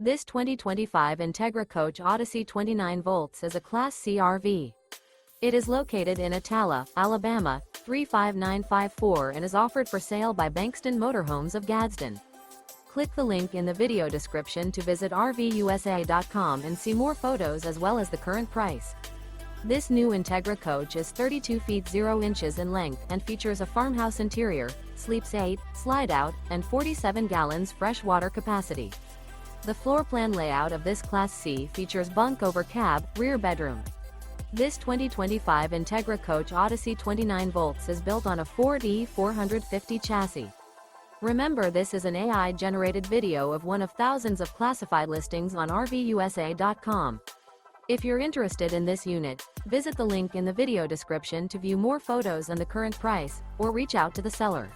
This 2025 Entegra Coach Odyssey 29 volts is a Class C RV. It is located in Attalla, Alabama, 35954 and is offered for sale by Bankston Motorhomes of Gadsden. Click the link in the video description to visit RVUSA.com and see more photos as well as the current price. This new Entegra Coach is 32 feet 0 inches in length and features a farmhouse interior, sleeps 8, Slideout, and 47 gallons fresh water capacity. The floor plan layout of this Class C features bunk over cab, rear bedroom. This 2025 Entegra Coach Odyssey 29 volts is built on a Ford E450 chassis. Remember, this is an AI-generated video of one of thousands of classified listings on RVUSA.com. If you're interested in this unit, visit the link in the video description to view more photos and the current price, or reach out to the seller.